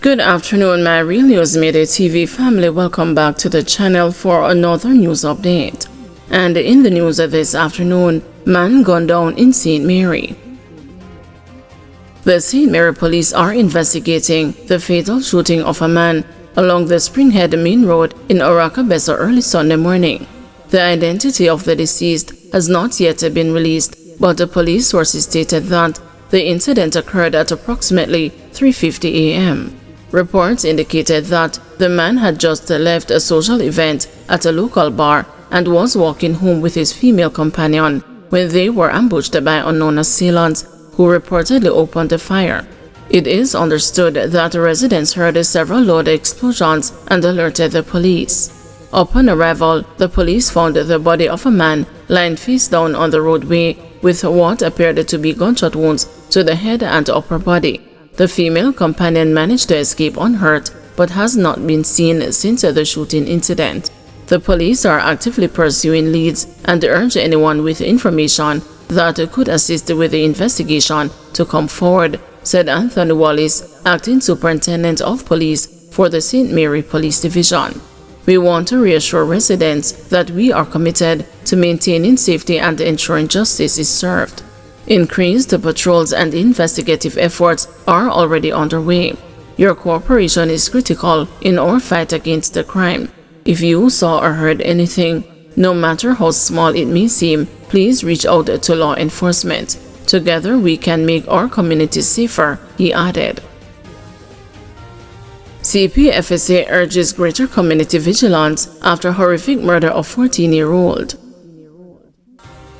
Good afternoon, my Real News Midday TV family. Welcome back to the channel for another news update. And in the news of this afternoon, man gunned down in St. Mary. The St. Mary police are investigating the fatal shooting of a man along the Springhead Main Road in Oracabessa early Sunday morning. The identity of the deceased has not yet been released, but the police sources stated that the incident occurred at approximately 3:50 a.m. Reports indicated that the man had just left a social event at a local bar and was walking home with his female companion when they were ambushed by unknown assailants who reportedly opened fire. It is understood that residents heard several loud explosions and alerted the police. Upon arrival, the police found the body of a man lying face down on the roadway with what appeared to be gunshot wounds to the head and upper body. The female companion managed to escape unhurt but has not been seen since the shooting incident. The police are actively pursuing leads and urge anyone with information that could assist with the investigation to come forward, said Anthony Wallace, acting superintendent of police for the St. Mary Police Division. We want to reassure residents that we are committed to maintaining safety and ensuring justice is served. Increased patrols and investigative efforts are already underway. Your cooperation is critical in our fight against the crime. If you saw or heard anything, no matter how small it may seem, please reach out to law enforcement. Together we can make our communities safer, he added. CPFSA urges greater community vigilance after horrific murder of 14-year-old.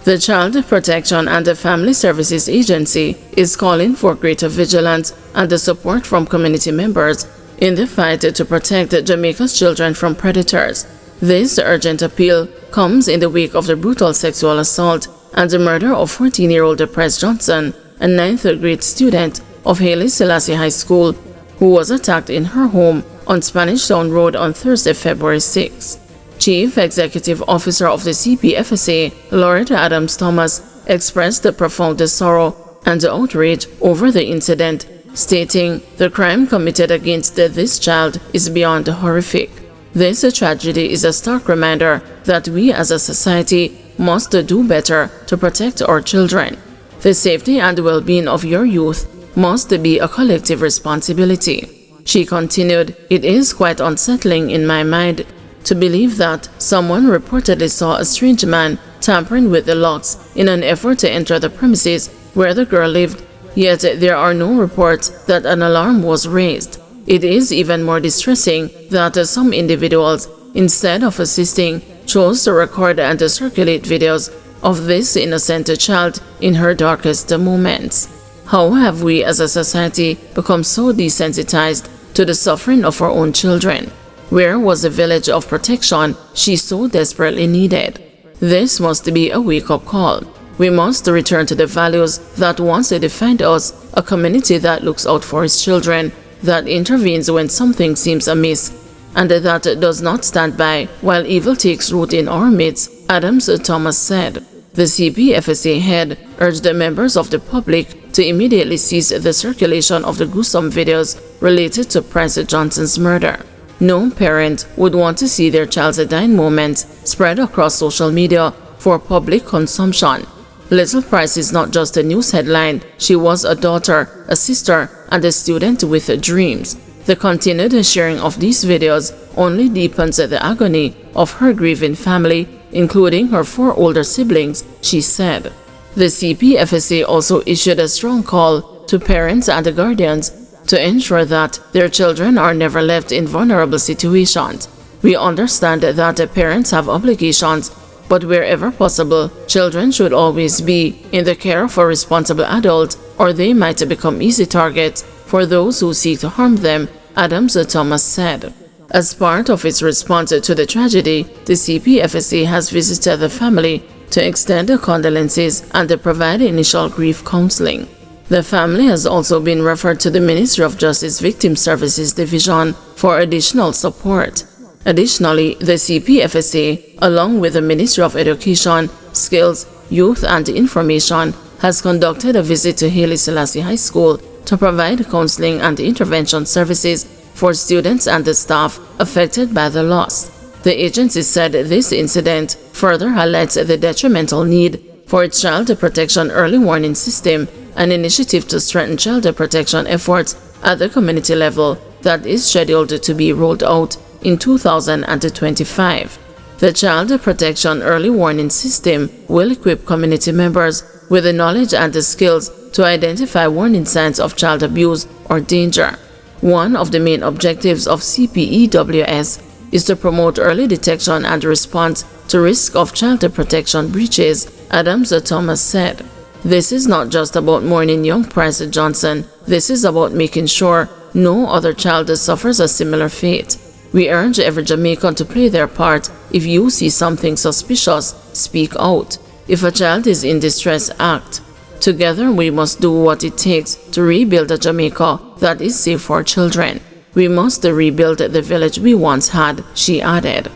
The Child Protection and Family Services Agency is calling for greater vigilance and the support from community members in the fight to protect Jamaica's children from predators. This urgent appeal comes in the wake of the brutal sexual assault and the murder of 14-year-old Press Johnson, a 9th grade student of Haile Selassie High School, who was attacked in her home on Spanish Town Road on Thursday, February 6. Chief Executive Officer of the CPFSA, Lord Adams Thomas, expressed the profound sorrow and outrage over the incident, stating the crime committed against this child is beyond horrific. This tragedy is a stark reminder that we as a society must do better to protect our children. The safety and well-being of your youth must be a collective responsibility. She continued, "It is quite unsettling in my mind to believe that someone reportedly saw a strange man tampering with the locks in an effort to enter the premises where the girl lived, yet there are no reports that an alarm was raised. It is even more distressing that some individuals, instead of assisting, chose to record and circulate videos of this innocent child in her darkest moments. How have we as a society become so desensitized to the suffering of our own children? Where was the village of protection she so desperately needed? This must be a wake-up call. We must return to the values that once defined us, a community that looks out for its children, that intervenes when something seems amiss, and that does not stand by while evil takes root in our midst," Adams Thomas said. The CPFSA head urged the members of the public to immediately cease the circulation of the gruesome videos related to Press Johnson's murder. No parent would want to see their child's dying moments spread across social media for public consumption. Little Price is not just a news headline. She was a daughter, a sister, and a student with dreams. The continued sharing of these videos only deepens the agony of her grieving family, including her 4 older siblings, she said. The CPFSA also issued a strong call to parents and guardians to ensure that their children are never left in vulnerable situations. We understand that parents have obligations, but wherever possible, children should always be in the care of a responsible adult, or they might become easy targets for those who seek to harm them, Adams Thomas said. As part of its response to the tragedy, the CPFSA has visited the family to extend condolences and provide initial grief counseling. The family has also been referred to the Ministry of Justice Victim Services Division for additional support. Additionally, the CPFSA, along with the Ministry of Education, Skills, Youth and Information, has conducted a visit to Haile Selassie High School to provide counseling and intervention services for students and the staff affected by the loss. The agency said this incident further highlights the detrimental need for its child protection early warning system, an initiative to strengthen child protection efforts at the community level that is scheduled to be rolled out in 2025. The Child Protection Early Warning System will equip community members with the knowledge and the skills to identify warning signs of child abuse or danger. One of the main objectives of CPEWS is to promote early detection and response to risk of child protection breaches, Adams Thomas said. This is not just about mourning young Price Johnson, this is about making sure no other child suffers a similar fate. We urge every Jamaican to play their part. If you see something suspicious, speak out. If a child is in distress, act. Together we must do what it takes to rebuild a Jamaica that is safe for children. We must rebuild the village we once had, she added.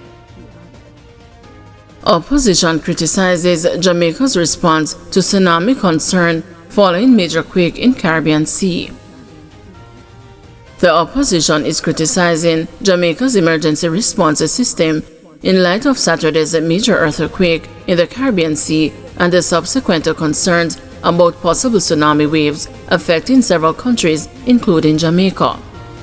Opposition criticizes Jamaica's response to tsunami concern following major quake in Caribbean Sea. The opposition is criticizing Jamaica's emergency response system in light of Saturday's major earthquake in the Caribbean Sea and the subsequent concerns about possible tsunami waves affecting several countries, including Jamaica.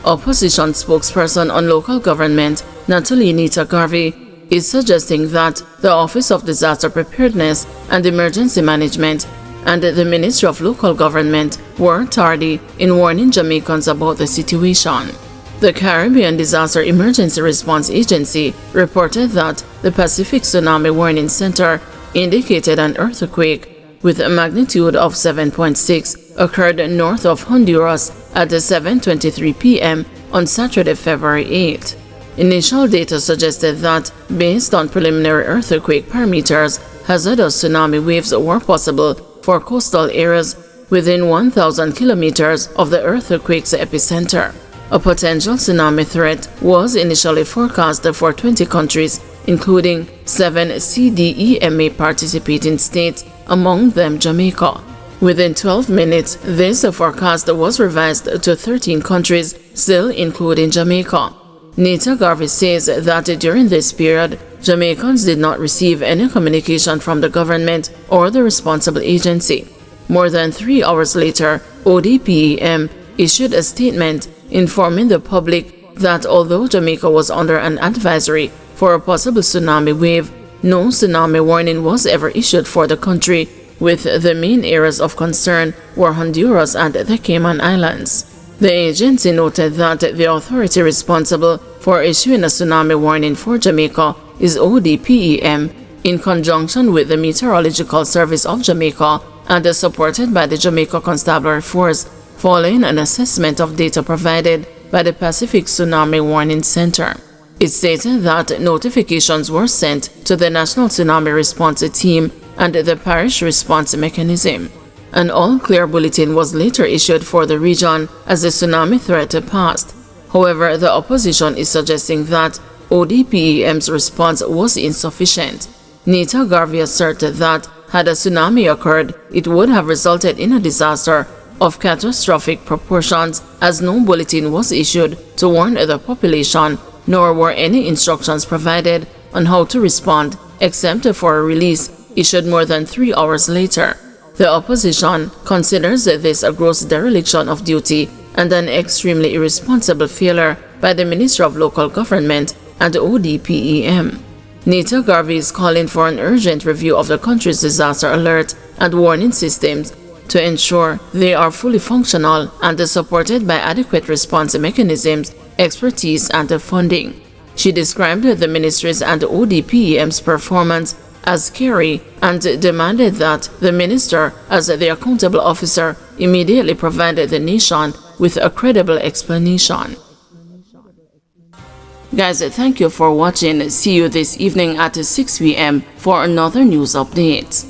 Opposition spokesperson on local government, Natalie Nita Garvey, is suggesting that the Office of Disaster Preparedness and Emergency Management and the Ministry of Local Government were tardy in warning Jamaicans about the situation. The Caribbean Disaster Emergency Response Agency reported that the Pacific Tsunami Warning Center indicated an earthquake with a magnitude of 7.6 occurred north of Honduras at 7:23 p.m. on Saturday, February 8. Initial data suggested that, based on preliminary earthquake parameters, hazardous tsunami waves were possible for coastal areas within 1,000 kilometers of the earthquake's epicenter. A potential tsunami threat was initially forecast for 20 countries, including 7 CDEMA participating states, among them Jamaica. Within 12 minutes, this forecast was revised to 13 countries, still including Jamaica. Nita Garvey says that during this period, Jamaicans did not receive any communication from the government or the responsible agency. More than 3 hours later, ODPEM issued a statement informing the public that although Jamaica was under an advisory for a possible tsunami wave, no tsunami warning was ever issued for the country, with the main areas of concern were Honduras and the Cayman Islands. The agency noted that the authority responsible for issuing a tsunami warning for Jamaica is ODPEM, in conjunction with the Meteorological Service of Jamaica and supported by the Jamaica Constabulary Force, following an assessment of data provided by the Pacific Tsunami Warning Center. It stated that notifications were sent to the National Tsunami Response Team and the Parish Response Mechanism. An all-clear bulletin was later issued for the region as the tsunami threat passed. However, the opposition is suggesting that ODPEM's response was insufficient. Nita Garvey asserted that had a tsunami occurred, it would have resulted in a disaster of catastrophic proportions, as no bulletin was issued to warn the population, nor were any instructions provided on how to respond, except for a release issued more than 3 hours later. The opposition considers this a gross dereliction of duty and an extremely irresponsible failure by the Ministry of Local Government and ODPEM. Nita Garvey is calling for an urgent review of the country's disaster alert and warning systems to ensure they are fully functional and supported by adequate response mechanisms, expertise, and funding. She described the ministry's and ODPEM's performance as scary and demanded that the minister, as the accountable officer, immediately provided the nation with a credible explanation. Guys, thank you for watching. See you this evening at 6 p.m. for another news update.